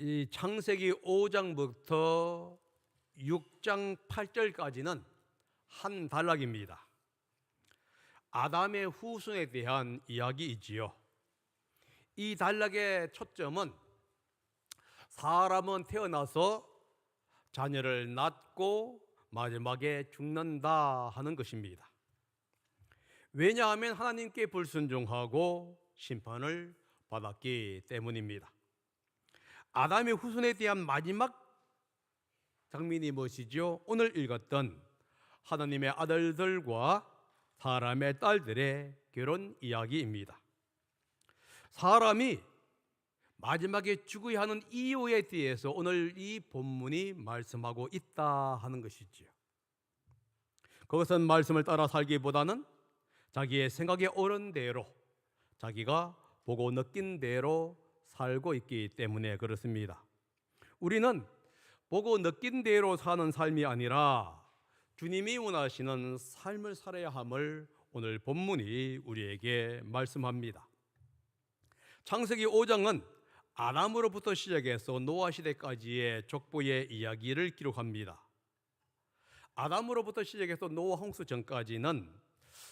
이 창세기 5장부터 6장 8절까지는 한 단락입니다. 아담의 후손에 대한 이야기이지요. 이 단락의 초점은 사람은 태어나서 자녀를 낳고 마지막에 죽는다 하는 것입니다. 왜냐하면 하나님께 불순종하고 심판을 받았기 때문입니다. 아담의 후손에 대한 마지막 장면이 무엇이죠? 오늘 읽었던 하나님의 아들들과 사람의 딸들의 결혼 이야기입니다. 사람이 마지막에 죽어야 하는 이유에 대해서 오늘 이 본문이 말씀하고 있다 하는 것이지요. 그것은 말씀을 따라 살기보다는 자기의 생각에 옳은 대로, 자기가 보고 느낀 대로 살고 있기 때문에 그렇습니다. 우리는 보고 느낀 대로 사는 삶이 아니라 주님이 원하시는 삶을 살아야 함을 오늘 본문이 우리에게 말씀합니다. 창세기 5장은 아담으로부터 시작해서 노아 시대까지의 족보의 이야기를 기록합니다. 아담으로부터 시작해서 노아 홍수 전까지는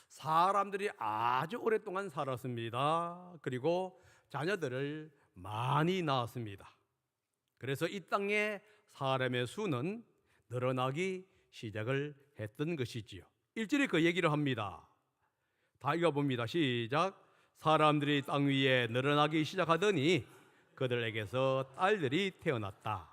사람들이 아주 오랫동안 살았습니다. 그리고 자녀들을 많이 낳았습니다. 그래서 이 땅에 사람의 수는 늘어나기 시작을 했던 것이지요. 1절에 그 얘기를 합니다. 다 읽어봅니다. 시작. 사람들이 땅 위에 늘어나기 시작하더니 그들에게서 딸들이 태어났다.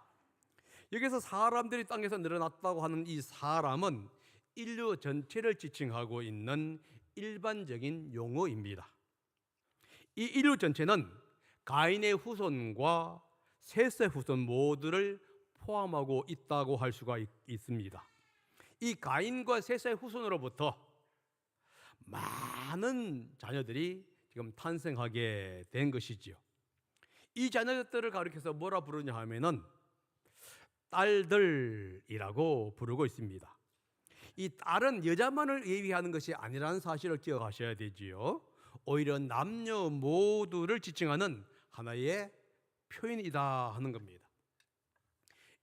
여기서 사람들이 땅에서 늘어났다고 하는 이 사람은 인류 전체를 지칭하고 있는 일반적인 용어입니다. 이 인류 전체는 가인의 후손과 셋의 후손 모두를 포함하고 있다고 할 수가 있습니다. 이 가인과 셋의 후손으로부터 많은 자녀들이 지금 탄생하게 된 것이지요. 이 자녀들을 가리켜서 뭐라 부르냐 하면은 딸들이라고 부르고 있습니다. 이 딸은 여자만을 예비하는 것이 아니라는 사실을 기억하셔야 되지요. 오히려 남녀 모두를 지칭하는 하나의 표현이다 하는 겁니다.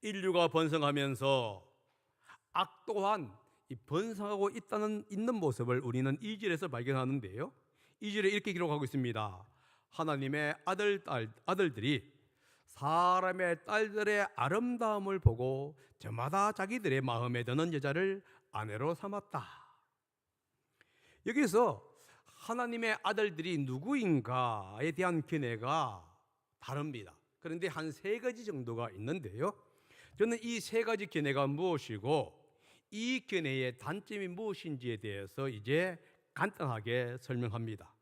인류가 번성하면서 악 또한 번성하고 있는 모습을 우리는 2절에서 발견하는데요. 2절에 이렇게 기록하고 있습니다. 하나님의 아들들이 사람의 딸들의 아름다움을 보고 저마다 자기들의 마음에 드는 여자를 아내로 삼았다. 여기서 하나님의 아들들이 누구인가에 대한 견해가 다릅니다. 그런데 한 3가지 정도가 있는데요. 저는 이 3가지 견해가 무엇이고 이 견해의 단점이 무엇인지에 대해서 이제 간단하게 설명합니다.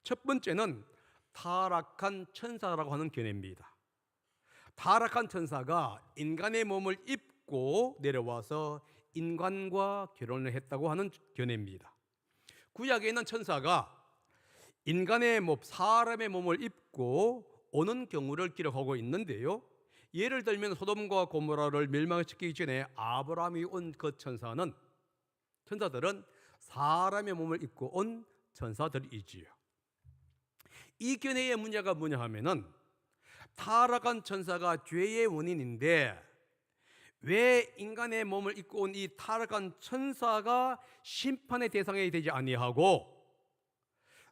첫 번째는 타락한 천사라고 하는 견해입니다. 타락한 천사가 인간의 몸을 입고 내려와서 인간과 결혼을 했다고 하는 견해입니다. 구약에 있는 천사가 인간의 몸, 사람의 몸을 입고 오는 경우를 기록하고 있는데요. 예를 들면 소돔과 고모라를 멸망시키기 전에 아브라함이 온 그 천사들은 사람의 몸을 입고 온 천사들이지요. 이 견해의 문제가 뭐냐 하면은 타락한 천사가 죄의 원인인데 왜 인간의 몸을 입고 온 이 타락한 천사가 심판의 대상이 되지 아니하고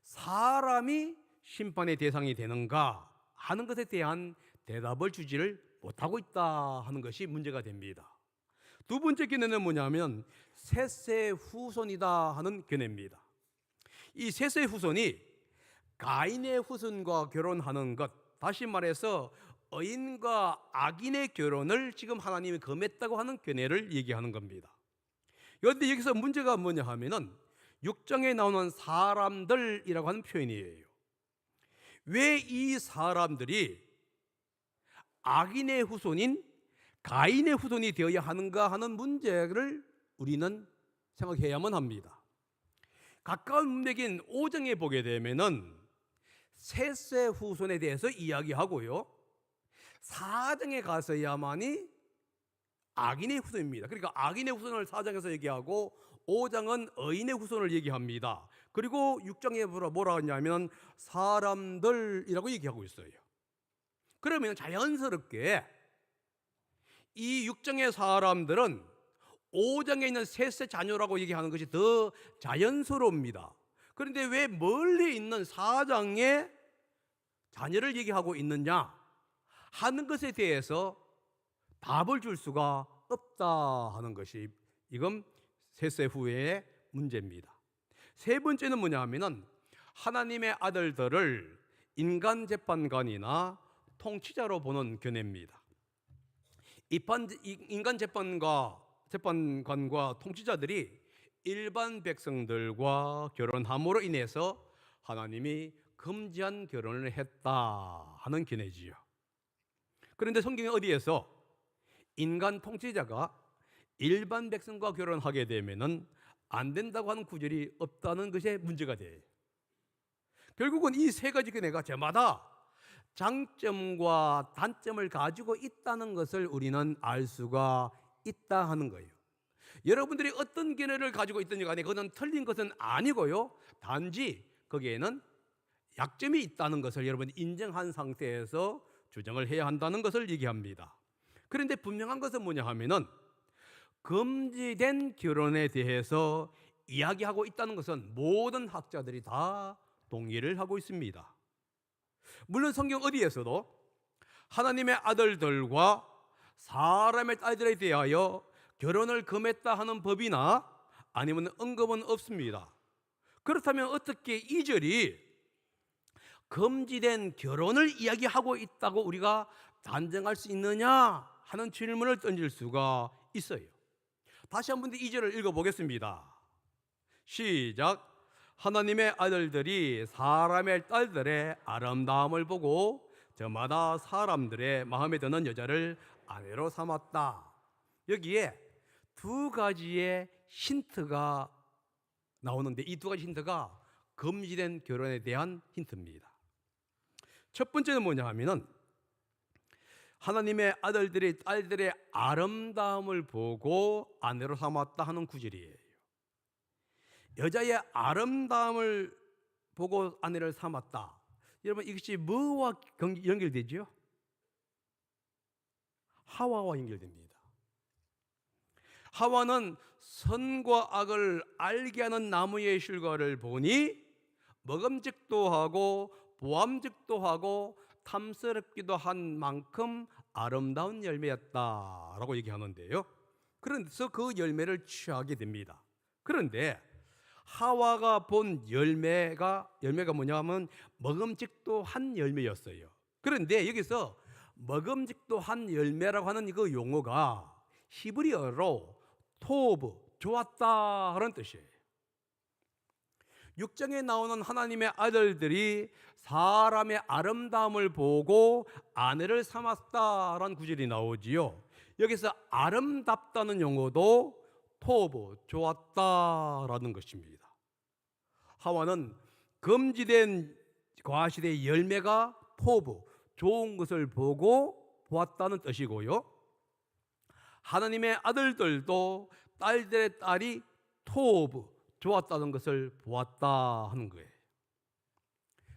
사람이 심판의 대상이 되는가 하는 것에 대한 대답을 주지를 못하고 있다 하는 것이 문제가 됩니다. 두 번째 견해는 뭐냐면 셋의 후손이다 하는 견해입니다. 이 셋의 후손이 가인의 후손과 결혼하는 것, 다시 말해서 의인과 악인의 결혼을 지금 하나님이 금했다고 하는 견해를 얘기하는 겁니다. 그런데 여기서 문제가 뭐냐 하면은 6장에 나오는 사람들이라고 하는 표현이에요. 왜 이 사람들이 악인의 후손인 가인의 후손이 되어야 하는가 하는 문제를 우리는 생각해야만 합니다. 가까운 문맥인 5장에 보게 되면은 셋의 후손에 대해서 이야기하고요. 4장에 가서야만이 악인의 후손입니다. 그러니까 악인의 후손을 4장에서 얘기하고 5장은 의인의 후손을 얘기합니다. 그리고 6장에 뭐라 하냐면 사람들이라고 얘기하고 있어요. 그러면 자연스럽게 이 6장의 사람들은 5장에 있는 셋째 자녀라고 얘기하는 것이 더 자연스러웁니다. 그런데 왜 멀리 있는 4장의 자녀를 얘기하고 있느냐 하는 것에 대해서 답을 줄 수가 없다 하는 것이 이건 셋째 후회의 문제입니다. 세 번째는 뭐냐 하면은 하나님의 아들들을 인간 재판관이나 통치자로 보는 견해입니다. 인간 재판관과 통치자들이 일반 백성들과 결혼함으로 인해서 하나님이 금지한 결혼을 했다 하는 견해지요. 그런데 성경에 어디에서 인간 통치자가 일반 백성과 결혼하게 되면은 안 된다고 하는 구절이 없다는 것에 문제가 돼요. 결국은 이 세 가지 견해가 저마다 장점과 단점을 가지고 있다는 것을 우리는 알 수가 있다 하는 거예요. 여러분들이 어떤 견해를 가지고 있든지 간에 그것은 틀린 것은 아니고요. 단지 거기에는 약점이 있다는 것을 여러분이 인정한 상태에서 주장을 해야 한다는 것을 얘기합니다. 그런데 분명한 것은 뭐냐 하면은 금지된 결혼에 대해서 이야기하고 있다는 것은 모든 학자들이 다 동의를 하고 있습니다. 물론 성경 어디에서도 하나님의 아들들과 사람의 딸들에 대하여 결혼을 금했다 하는 법이나 아니면 언급은 없습니다. 그렇다면 어떻게 이 절이 금지된 결혼을 이야기하고 있다고 우리가 단정할 수 있느냐 하는 질문을 던질 수가 있어요. 다시 한번 이 절을 읽어보겠습니다. 시작. 하나님의 아들들이 사람의 딸들의 아름다움을 보고 저마다 사람들의 마음에 드는 여자를 아내로 삼았다. 여기에 두 가지의 힌트가 나오는데 이 두 가지 힌트가 금지된 결혼에 대한 힌트입니다. 첫 번째는 뭐냐 하면은 하나님의 아들들이 딸들의 아름다움을 보고 아내로 삼았다 하는 구절이에요. 여자의 아름다움을 보고 아내를 삼았다. 여러분 이것이 뭐와 연결되죠? 하와와 연결됩니다. 하와는 선과 악을 알게 하는 나무의 실과를 보니 먹음직도 하고 보암직도 하고 탐스럽기도 한 만큼 아름다운 열매였다라고 얘기하는데요. 그래서 그 열매를 취하게 됩니다. 그런데 하와가 본 열매가 뭐냐면 먹음직도 한 열매였어요. 그런데 여기서 먹음직도 한 열매라고 하는 그 용어가 히브리어로 토브, 좋았다라는 뜻이에요. 6장에 나오는 하나님의 아들들이 사람의 아름다움을 보고 아내를 삼았다라는 구절이 나오지요. 여기서 아름답다는 용어도 토브, 좋았다라는 것입니다. 하와는 금지된 과실의 열매가 토브, 좋은 것을 보고 보았다는 뜻이고요. 하나님의 아들들도 딸들의 딸이 토브, 좋았다는 것을 보았다 하는 거예요.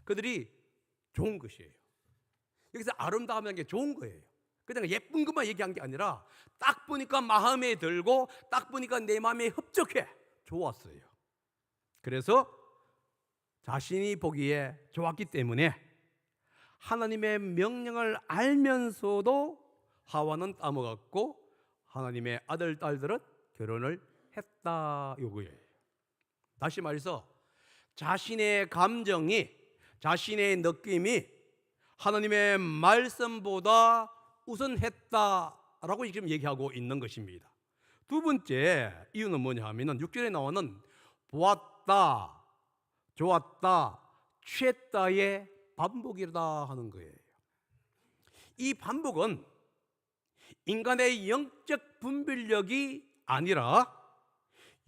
그들이 좋은 것이에요. 여기서 아름다움이라는 게 좋은 거예요. 그냥 예쁜 것만 얘기한 게 아니라 딱 보니까 마음에 들고 딱 보니까 내 마음에 흡족해. 좋았어요. 그래서 자신이 보기에 좋았기 때문에 하나님의 명령을 알면서도 하와는 따먹었고 하나님의 아들, 딸들은 결혼을 했다 이거예요. 다시 말해서 자신의 감정이 자신의 느낌이 하나님의 말씀보다 우선했다라고 지금 얘기하고 있는 것입니다. 두 번째 이유는 뭐냐 하면 6절에 나오는 보았다, 좋았다, 취했다의 반복이다 하는 거예요. 이 반복은 인간의 영적 분별력이 아니라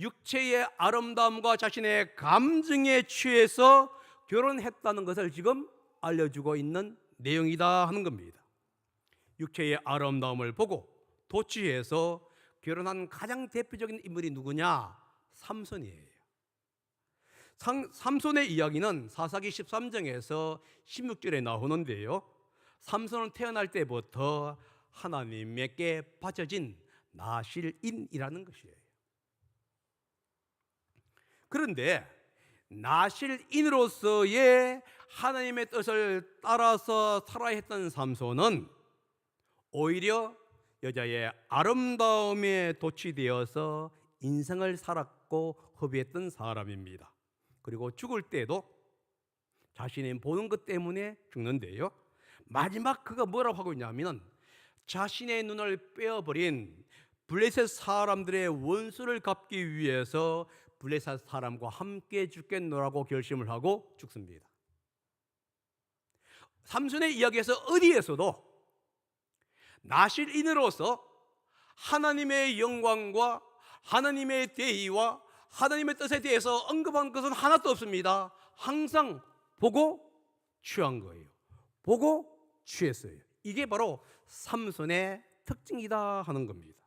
육체의 아름다움과 자신의 감정에 취해서 결혼했다는 것을 지금 알려주고 있는 내용이다 하는 겁니다. 육체의 아름다움을 보고 도취해서 결혼한 가장 대표적인 인물이 누구냐? 삼손이에요. 삼손의 이야기는 사사기 13장에서 16절에 나오는데요. 삼손은 태어날 때부터 하나님께 바쳐진 나실인이라는 것이에요. 그런데 나실인으로서의 하나님의 뜻을 따라서 살아야 했던 삼손은 오히려 여자의 아름다움에 도취되어서 인생을 살았고 허비했던 사람입니다. 그리고 죽을 때도 자신이 보는 것 때문에 죽는데요, 마지막 그가 뭐라고 하고 있냐면 자신의 눈을 빼어버린 블레셋 사람들의 원수를 갚기 위해서 블레셋 사람과 함께 죽겠노라고 결심을 하고 죽습니다. 삼손의 이야기에서 어디에서도 나실인으로서 하나님의 영광과 하나님의 대의와 하나님의 뜻에 대해서 언급한 것은 하나도 없습니다. 항상 보고 취한 거예요. 보고 취했어요. 이게 바로 삼손의 특징이다 하는 겁니다.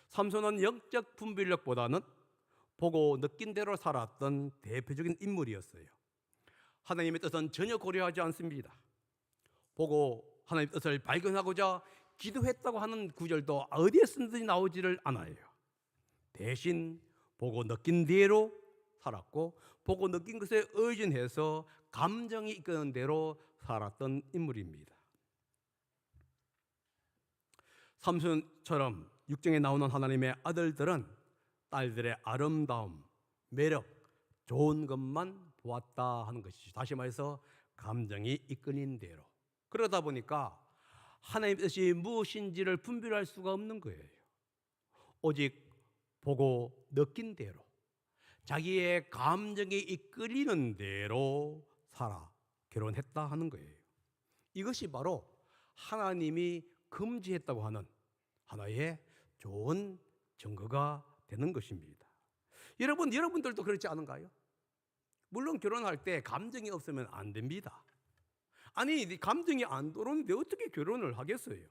삼손은 영적 분별력보다는 보고 느낀 대로 살았던 대표적인 인물이었어요. 하나님의 뜻은 전혀 고려하지 않습니다. 보고 하나님의 뜻을 발견하고자 기도했다고 하는 구절도 어디에 쓰든지 나오지를 않아요. 대신 보고 느낀 대로 살았고 보고 느낀 것에 의존해서 감정이 이끄는 대로 살았던 인물입니다. 삼손처럼 육정에 나오는 하나님의 아들들은 딸들의 아름다움, 매력, 좋은 것만 보았다 하는 것이죠. 다시 말해서 감정이 이끌린 대로. 그러다 보니까 하나님의 뜻이 무엇인지를 분별할 수가 없는 거예요. 오직 보고 느낀 대로, 자기의 감정이 이끌리는 대로 살아 결혼했다 하는 거예요. 이것이 바로 하나님이 금지했다고 하는 하나의 좋은 증거가 되는 것입니다. 여러분들도 그렇지 않은가요? 물론 결혼할 때 감정이 없으면 안 됩니다. 아니, 감정이 안 들어오는데 어떻게 결혼을 하겠어요?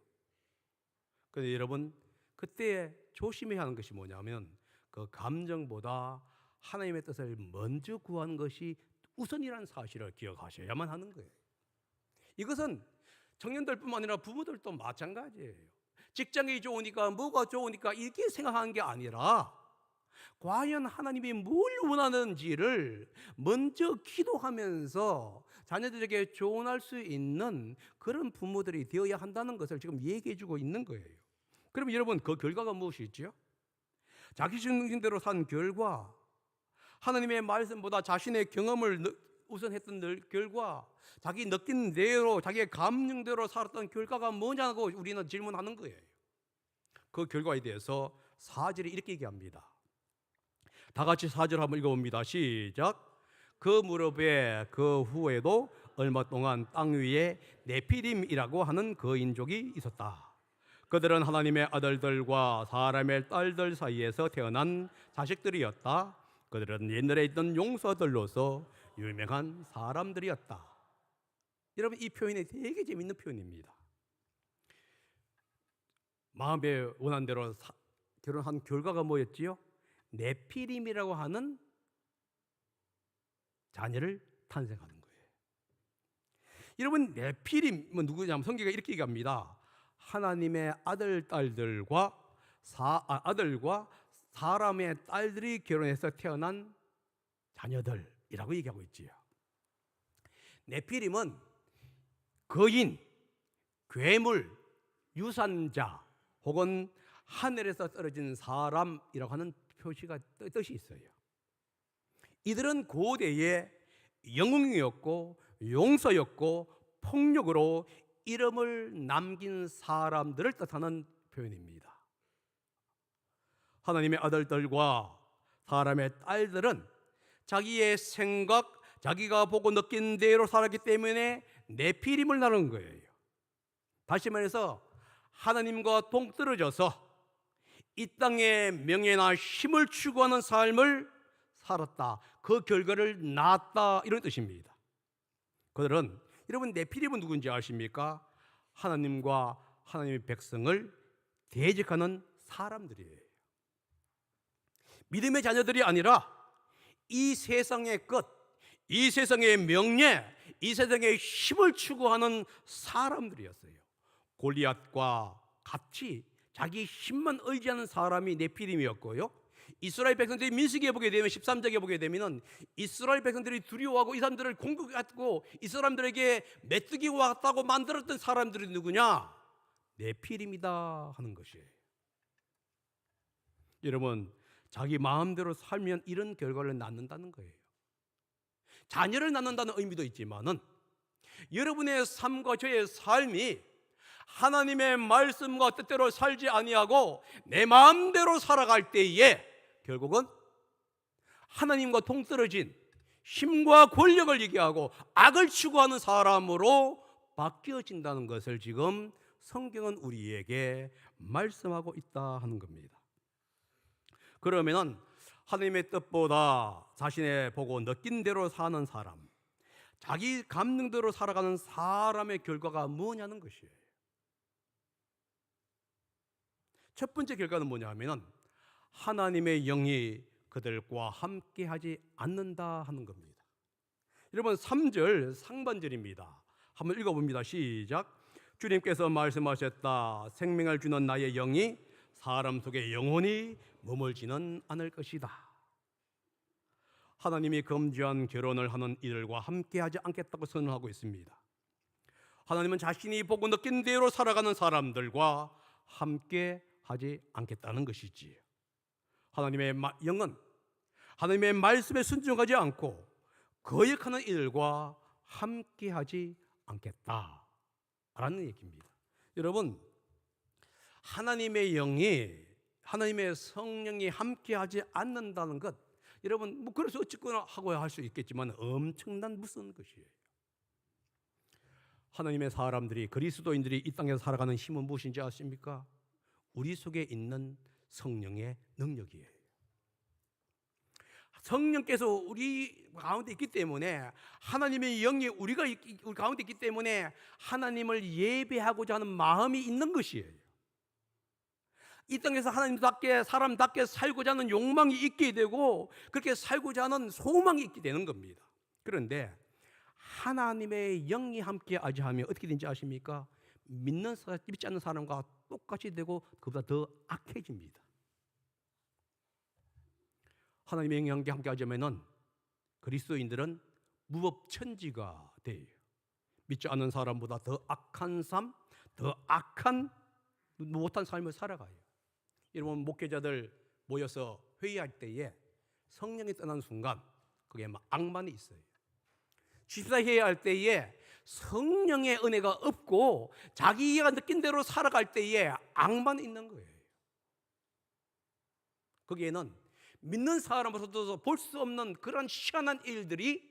그런데 여러분, 그때 조심해야 하는 것이 뭐냐면 그 감정보다 하나님의 뜻을 먼저 구하는 것이 우선이라는 사실을 기억하셔야만 하는 거예요. 이것은 청년들뿐만 아니라 부모들도 마찬가지예요. 직장이 좋으니까 뭐가 좋으니까 이렇게 생각하는 게 아니라 과연 하나님이 뭘 원하는지를 먼저 기도하면서 자녀들에게 조언할 수 있는 그런 부모들이 되어야 한다는 것을 지금 얘기해 주고 있는 거예요. 그럼 여러분, 그 결과가 무엇이죠? 자기 중심대로 산 결과, 하나님의 말씀보다 자신의 경험을 우선했던 결과, 자기 느낀 대로 자기의 감정대로 살았던 결과가 뭐냐고 우리는 질문하는 거예요. 그 결과에 대해서 4절이 이렇게 얘기합니다. 다 같이 4절 한번 읽어봅니다. 시작. 그 무렵에 그 후에도 얼마 동안 땅 위에 네피림이라고 하는 거인족이 있었다. 그들은 하나님의 아들들과 사람의 딸들 사이에서 태어난 자식들이었다. 그들은 옛날에 있던 용사들로서 유명한 사람들이었다. 여러분, 이 표현이 되게 재밌는 표현입니다. 마음에 원한 대로 결혼한 결과가 뭐였지요? 네피림이라고 하는 자녀를 탄생하는 거예요. 여러분, 네피림은 누구냐면 성경가 이렇게 얘기합니다. 하나님의 아들과 사람의 딸들이 결혼해서 태어난 자녀들이라고 얘기하고 있지요. 네피림은 거인, 괴물, 유산자 혹은 하늘에서 떨어진 사람이라고 하는 뜻이 있어요. 이들은 고대의 영웅이었고 용서였고 폭력으로 이름을 남긴 사람들을 뜻하는 표현입니다. 하나님의 아들들과 사람의 딸들은 자기의 생각, 자기가 보고 느낀 대로 살았기 때문에 네피림을 나눈 거예요. 다시 말해서 하나님과 동떨어져서 이 땅의 명예나 힘을 추구하는 삶을 살았다. 그 결과를 낳았다, 이런 뜻입니다. 그들은, 여러분, 네피림은 누군지 아십니까? 하나님과 하나님의 백성을 대적하는 사람들이에요. 믿음의 자녀들이 아니라 이 세상의 것, 이 세상의 명예, 이 세상의 힘을 추구하는 사람들이었어요. 골리앗과 같이 자기 힘만 의지하는 사람이 네피림이었고요. 이스라엘 백성들이 민수기에 보게 되면 13장에 보게 되면 이스라엘 백성들이 두려워하고 이 사람들을 공격하고 이 사람들에게 메뚜기와 같다고 만들었던 사람들이 누구냐? 네피림이다 하는 것이에요. 여러분, 자기 마음대로 살면 이런 결과를 낳는다는 거예요. 자녀를 낳는다는 의미도 있지만은 여러분의 삶과 저의 삶이 하나님의 말씀과 뜻대로 살지 아니하고 내 마음대로 살아갈 때에 결국은 하나님과 동떨어진 힘과 권력을 얘기하고 악을 추구하는 사람으로 바뀌어진다는 것을 지금 성경은 우리에게 말씀하고 있다 하는 겁니다. 그러면은 하나님의 뜻보다 자신의 보고 느낀 대로 사는 사람, 자기 감정대로 살아가는 사람의 결과가 뭐냐는 것이에요. 첫 번째 결과는 뭐냐 하면은 하나님의 영이 그들과 함께하지 않는다 하는 겁니다. 여러분 3절 상반절입니다. 한번 읽어봅니다. 시작. 주님께서 말씀하셨다. 생명을 주는 나의 영이 사람 속에 영원히 머물지는 않을 것이다. 하나님이 금지한 결혼을 하는 이들과 함께하지 않겠다고 선언하고 있습니다. 하나님은 자신이 보고 느낀 대로 살아가는 사람들과 함께하지 않겠다는 것이지요. 하나님의 영은 하나님의 말씀에 순종하지 않고 거역하는 이들과 함께하지 않겠다라는 얘기입니다. 여러분, 하나님의 영이, 하나님의 성령이 함께하지 않는다는 것, 여러분 뭐 그래서 어쨌거나 하고 할 수 있겠지만 엄청난 무서운 것이에요. 하나님의 사람들이, 그리스도인들이 이 땅에서 살아가는 힘은 무엇인지 아십니까? 우리 속에 있는 성령의 능력이에요. 성령께서 우리 가운데 있기 때문에, 하나님의 영이 우리 가운데 있기 때문에 하나님을 예배하고자 하는 마음이 있는 것이에요. 이 땅에서 하나님답게 사람답게 살고자 하는 욕망이 있게 되고 그렇게 살고자 하는 소망이 있게 되는 겁니다. 그런데 하나님의 영이 함께 하면 어떻게 되는지 아십니까? 믿지 않는 사람과 똑같이 되고 그보다 더 악해집니다. 하나님의 영이 함께 하자면은 그리스도인들은 무법천지가 돼요. 믿지 않는 사람보다 더 악한 삶, 더 악한 못한 삶을 살아가요. 여러분 목회자들 모여서 회의할 때에 성령이 떠난 순간 그게 막 악만이 있어요. 집사회의할 때에 성령의 은혜가 없고 자기가 느낀 대로 살아갈 때에 악만이 있는 거예요. 거기에는 믿는 사람으로서도 볼 수 없는 그런 희한한 일들이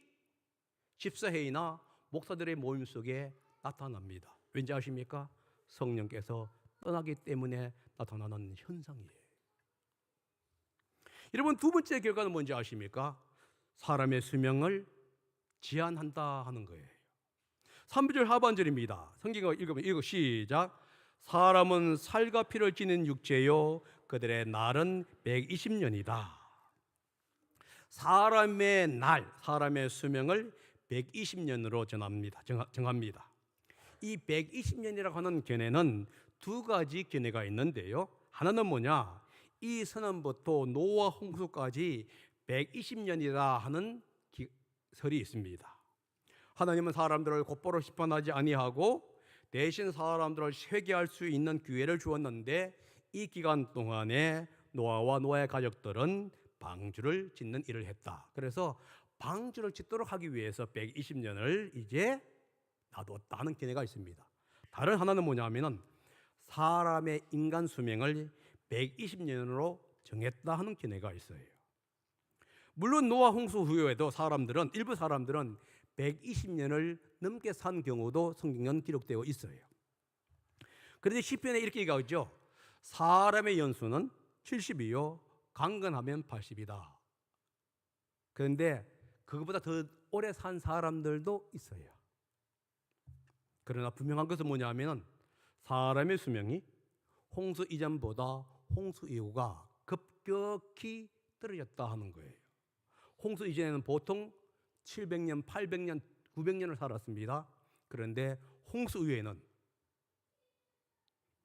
집사회의나 목사들의 모임 속에 나타납니다. 왠지 아십니까? 성령께서 떠나기 때문에 나타나는 현상이에요. 여러분 두 번째 결과는 뭔지 아십니까? 사람의 수명을 제한한다 하는 거예요. 3절 하반절입니다. 성경을 읽어 시작. 사람은 살과 피를 지닌 육체요 그들의 날은 120년이다. 사람의 날, 사람의 수명을 120년으로 정합니다. 이 120년이라고 하는 견해는 두 가지 견해가 있는데요. 하나는 뭐냐? 이 선언부터 노아 홍수까지 120년이라 하는 설이 있습니다. 하나님은 사람들을 곧바로 심판하지 아니하고 대신 사람들을 회개할 수 있는 기회를 주었는데 이 기간 동안에 노아와 노아의 가족들은 방주를 짓는 일을 했다. 그래서 방주를 짓도록 하기 위해서 120년을 이제 놔뒀다는 견해가 있습니다. 다른 하나는 뭐냐면은 사람의 인간 수명을 120년으로 정했다 하는 견해가 있어요. 물론 노아 홍수 후에도 일부 사람들은 120년을 넘게 산 경우도 성경에 기록되어 있어요. 그런데 시편에 이렇게 얘기하죠. 사람의 연수는 70이요 강건하면 80이다. 그런데 그것보다 더 오래 산 사람들도 있어요. 그러나 분명한 것은 뭐냐면 사람의 수명이 홍수 이전보다 홍수 이후가 급격히 떨어졌다 하는 거예요. 홍수 이전에는 보통 700년, 800년, 900년을 살았습니다. 그런데 홍수 이후에는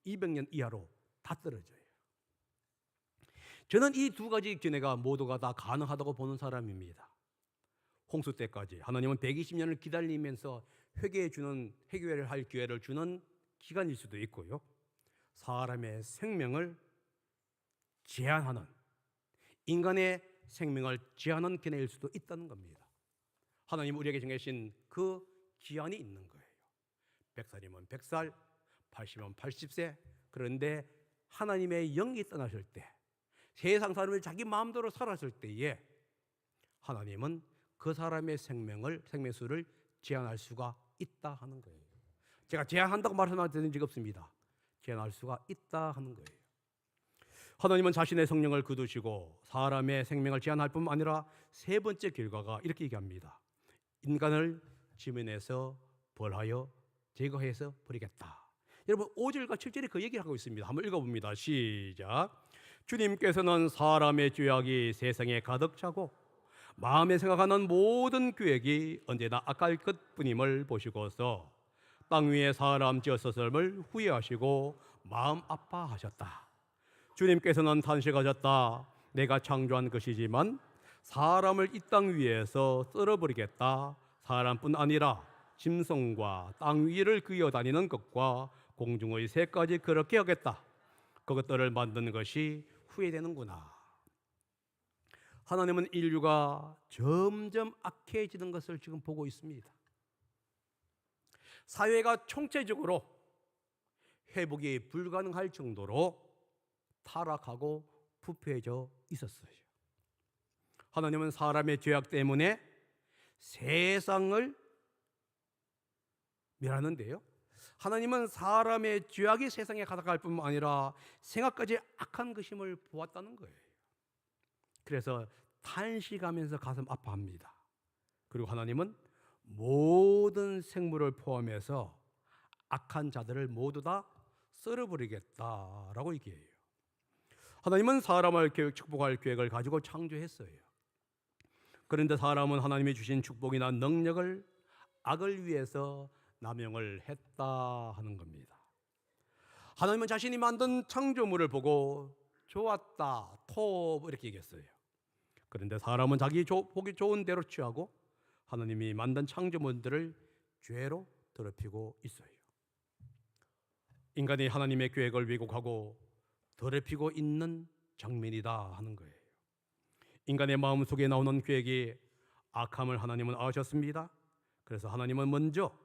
200년 이하로 다 떨어져요. 저는 이 두 가지 견해가 모두가 다 가능하다고 보는 사람입니다. 홍수 때까지 하나님은 120년을 기다리면서 회개를 할 기회를 주는 기간일 수도 있고요. 사람의 생명을 제한하는, 인간의 생명을 제한하는 견해일 수도 있다는 겁니다. 하나님 우리에게 정해신 그 기한이 있는 거예요. 100살이면 100살, 80이면 80세. 그런데 하나님의 영이 떠나실 때, 세상 사람을 자기 마음대로 살았을 때에 하나님은 그 사람의 생명수를 제한할 수가 있다 하는 거예요. 제가 제한한다고 말씀드린 적이 없습니다. 제한할 수가 있다 하는 거예요. 하나님은 자신의 성령을 거두시고 사람의 생명을 제한할 뿐만 아니라 세 번째 결과가 이렇게 얘기합니다. 인간을 지면에서 벌하여 제거해서 버리겠다. 여러분 5절과 7절에 그 얘기를 하고 있습니다. 한번 읽어봅니다. 시작. 주님께서는 사람의 죄악이 세상에 가득 차고 마음에 생각하는 모든 계획이 언제나 악할 것뿐임을 보시고서 땅 위에 사람 지었음을 후회하시고 마음 아파하셨다. 주님께서는 탄식하셨다. 내가 창조한 것이지만 사람을 이 땅 위에서 썰어버리겠다. 사람뿐 아니라 짐승과 땅 위를 기어다니는 것과 공중의 새까지 그렇게 하겠다. 그것들을 만드는 것이 후회되는구나. 하나님은 인류가 점점 악해지는 것을 지금 보고 있습니다. 사회가 총체적으로 회복이 불가능할 정도로 타락하고 부패해져 있었어요. 하나님은 사람의 죄악 때문에 세상을 멸하는데요. 하나님은 사람의 죄악이 세상에 가득할 뿐만 아니라 생각까지 악한 것임을 보았다는 거예요. 그래서 탄식하면서 가슴 아파합니다. 그리고 하나님은 모든 생물을 포함해서 악한 자들을 모두 다 썰어버리겠다라고 얘기해요. 하나님은 사람을 축복할 계획을 가지고 창조했어요. 그런데 사람은 하나님이 주신 축복이나 능력을 악을 위해서 남용을 했다 하는 겁니다. 하나님은 자신이 만든 창조물을 보고 좋았다, 톱 이렇게 얘기했어요. 그런데 사람은 자기 보기 좋은 대로 취하고 하나님이 만든 창조물들을 죄로 더럽히고 있어요. 인간이 하나님의 계획을 왜곡하고 더럽히고 있는 장면이다 하는 거예요. 인간의 마음속에 나오는 계획이 악함을 하나님은 아셨습니다. 그래서 하나님은 먼저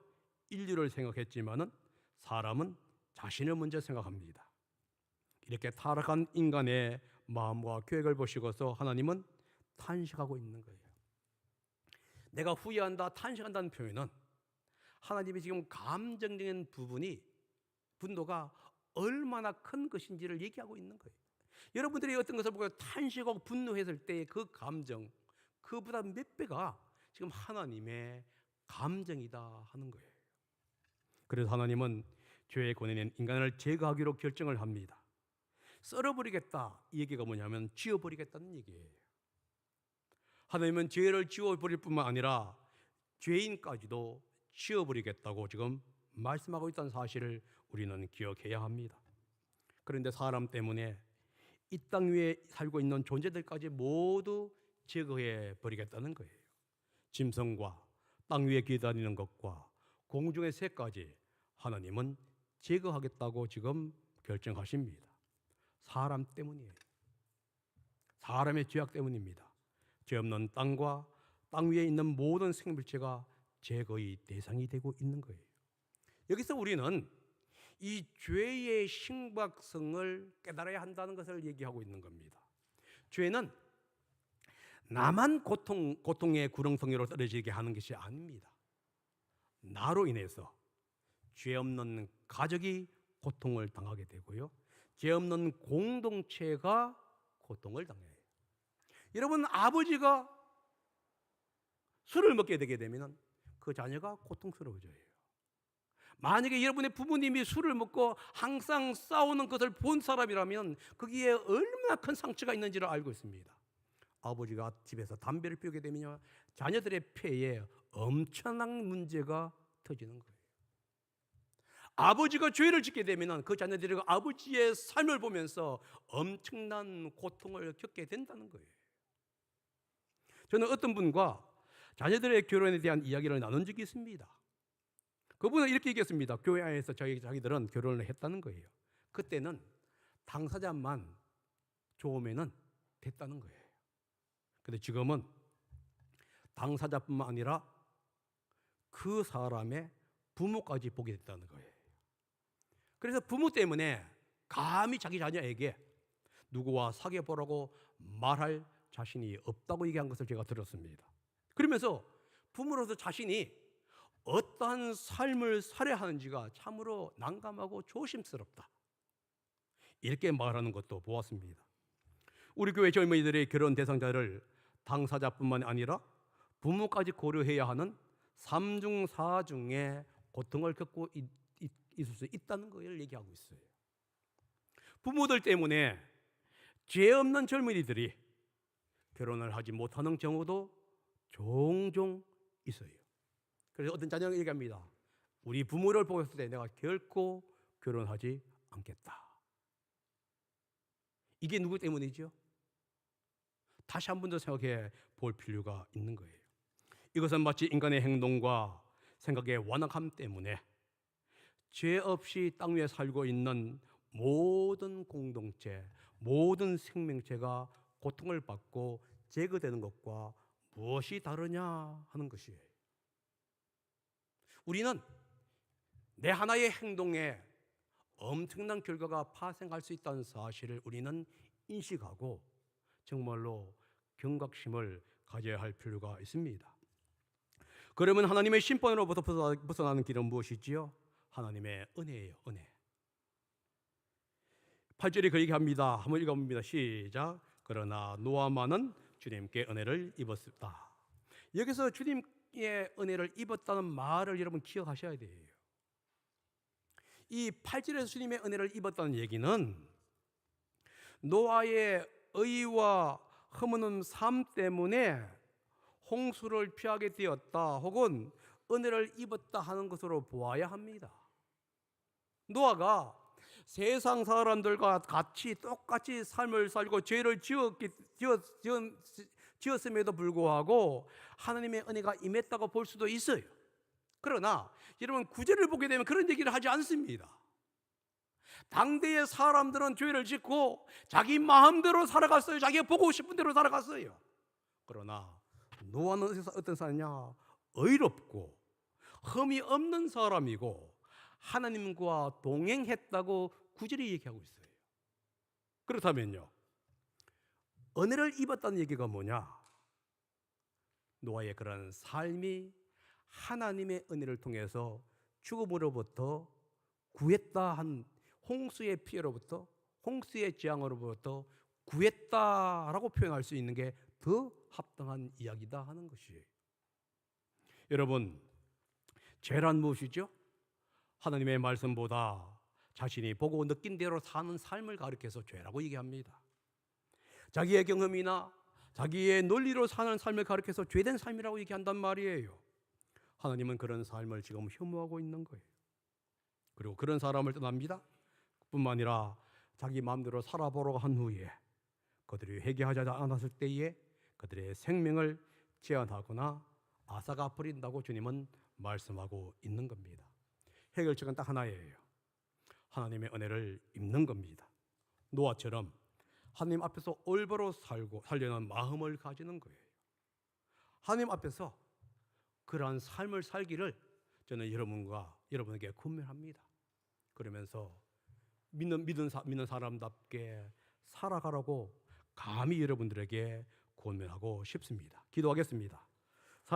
인류를 생각했지만은 사람은 자신을 먼저 생각합니다. 이렇게 타락한 인간의 마음과 계획을 보시고서 하나님은 탄식하고 있는 거예요. 내가 후회한다, 탄식한다는 표현은 하나님이 지금 감정적인 분노가 얼마나 큰 것인지를 얘기하고 있는 거예요. 여러분들이 어떤 것을 보고 탄식하고 분노했을 때 그 감정, 그보다 몇 배가 지금 하나님의 감정이다 하는 거예요. 그래서 하나님은 죄의 권위는 인간을 제거하기로 결정을 합니다. 썰어버리겠다, 이 얘기가 뭐냐면 지워버리겠다는 얘기예요. 하나님은 죄를 지워버릴 뿐만 아니라 죄인까지도 지워버리겠다고 지금 말씀하고 있다는 사실을 우리는 기억해야 합니다. 그런데 사람 때문에 이 땅 위에 살고 있는 존재들까지 모두 제거해 버리겠다는 거예요. 짐승과 땅 위에 기다리는 것과 공중의 새까지 하나님은 제거하겠다고 지금 결정하십니다. 사람 때문이에요. 사람의 죄악 때문입니다. 죄 없는 땅과 땅 위에 있는 모든 생물체가 제거의 대상이 되고 있는 거예요. 여기서 우리는 이 죄의 심각성을 깨달아야 한다는 것을 얘기하고 있는 겁니다. 죄는 나만 고통의 구렁텅이로 떨어지게 하는 것이 아닙니다. 나로 인해서 죄 없는 가족이 고통을 당하게 되고요. 죄 없는 공동체가 고통을 당해요. 여러분, 아버지가 술을 먹게 되게 되면 그 자녀가 고통스러워져요. 만약에 여러분의 부모님이 술을 먹고 항상 싸우는 것을 본 사람이라면 거기에 얼마나 큰 상처가 있는지를 알고 있습니다. 아버지가 집에서 담배를 피우게 되면 자녀들의 폐에 엄청난 문제가 터지는 거예요. 아버지가 죄를 짓게 되면 그 자녀들이 아버지의 삶을 보면서 엄청난 고통을 겪게 된다는 거예요. 저는 어떤 분과 자녀들의 결혼에 대한 이야기를 나눈 적이 있습니다. 그분은 이렇게 얘기했습니다. 교회 안에서 자기들은 결혼을 했다는 거예요. 그때는 당사자만 좋으면 됐다는 거예요. 근데 지금은 당사자뿐만 아니라 그 사람의 부모까지 보게 됐다는 거예요. 그래서 부모 때문에 감히 자기 자녀에게 누구와 사귀어 보라고 말할 자신이 없다고 얘기한 것을 제가 들었습니다. 그러면서 부모로서 자신이 어떠한 삶을 살아야 하는지가 참으로 난감하고 조심스럽다, 이렇게 말하는 것도 보았습니다. 우리 교회 젊은이들의 결혼 대상자를 당사자뿐만 아니라 부모까지 고려해야 하는 3중 4중의 고통을 겪고 있을 수 있다는 걸 얘기하고 있어요. 부모들 때문에 죄 없는 젊은이들이 결혼을 하지 못하는 경우도 종종 있어요. 그래서 어떤 자녀가 얘기합니다. 우리 부모를 보았을 때 내가 결코 결혼하지 않겠다. 이게 누구 때문이죠? 다시 한 번 더 생각해 볼 필요가 있는 거예요. 이것은 마치 인간의 행동과 생각의 완악함 때문에 죄 없이 땅 위에 살고 있는 모든 공동체, 모든 생명체가 고통을 받고 제거되는 것과 무엇이 다르냐 하는 것이에요. 우리는 내 하나의 행동에 엄청난 결과가 파생할 수 있다는 사실을 우리는 인식하고 정말로 경각심을 가져야 할 필요가 있습니다. 그러면 하나님의 심판으로부터 벗어나는 길은 무엇이지요? 하나님의 은혜예요. 은혜. 8절에 그렇게 합니다. 한번 읽어봅니다. 시작. 그러나 노아만은 주님께 은혜를 입었다. 여기서 주님의 은혜를 입었다는 말을 여러분 기억하셔야 돼요. 이 8절에서 주님의 은혜를 입었다는 얘기는 노아의 의와 허무는 삶 때문에 홍수를 피하게 되었다, 혹은 은혜를 입었다 하는 것으로 보아야 합니다. 노아가 세상 사람들과 같이 똑같이 삶을 살고 죄를 지었음에도 불구하고 하나님의 은혜가 임했다고 볼 수도 있어요. 그러나 여러분, 구절을 보게 되면 그런 얘기를 하지 않습니다. 당대의 사람들은 죄를 짓고 자기 마음대로 살아갔어요. 자기가 보고 싶은 대로 살아갔어요. 그러나 노아는 어떤 사람이냐? 의롭고 흠이 없는 사람이고 하나님과 동행했다고 구절이 얘기하고 있어요. 그렇다면요, 은혜를 입었다는 얘기가 뭐냐? 노아의 그런 삶이 하나님의 은혜를 통해서 죽음으로부터 구했다 한, 홍수의 피해로부터, 홍수의 재앙으로부터 구했다라고 표현할 수 있는 게 더 합당한 이야기다 하는 것이에요. 여러분, 죄란 무엇이죠? 하나님의 말씀보다 자신이 보고 느낀 대로 사는 삶을 가리켜서 죄라고 얘기합니다. 자기의 경험이나 자기의 논리로 사는 삶을 가리켜서 죄된 삶이라고 얘기한단 말이에요. 하나님은 그런 삶을 지금 혐오하고 있는 거예요. 그리고 그런 사람을 떠납니다. 뿐만 아니라 자기 마음대로 살아보려고 한 후에 그들이 회개하지 않았을 때에 그들의 생명을 제한하거나 아사가 버린다고 주님은 말씀하고 있는 겁니다. 해결책은 딱 하나예요. 하나님의 은혜를 입는 겁니다. 노아처럼 하나님 앞에서 올바로 살려는 마음을 가지는 거예요. 하나님 앞에서 그러한 삶을 살기를 저는 여러분에게 권면합니다. 그러면서 믿는 사람답게 살아가라고 감히 여러분들에게 권면하고 싶습니다. 기도하겠습니다.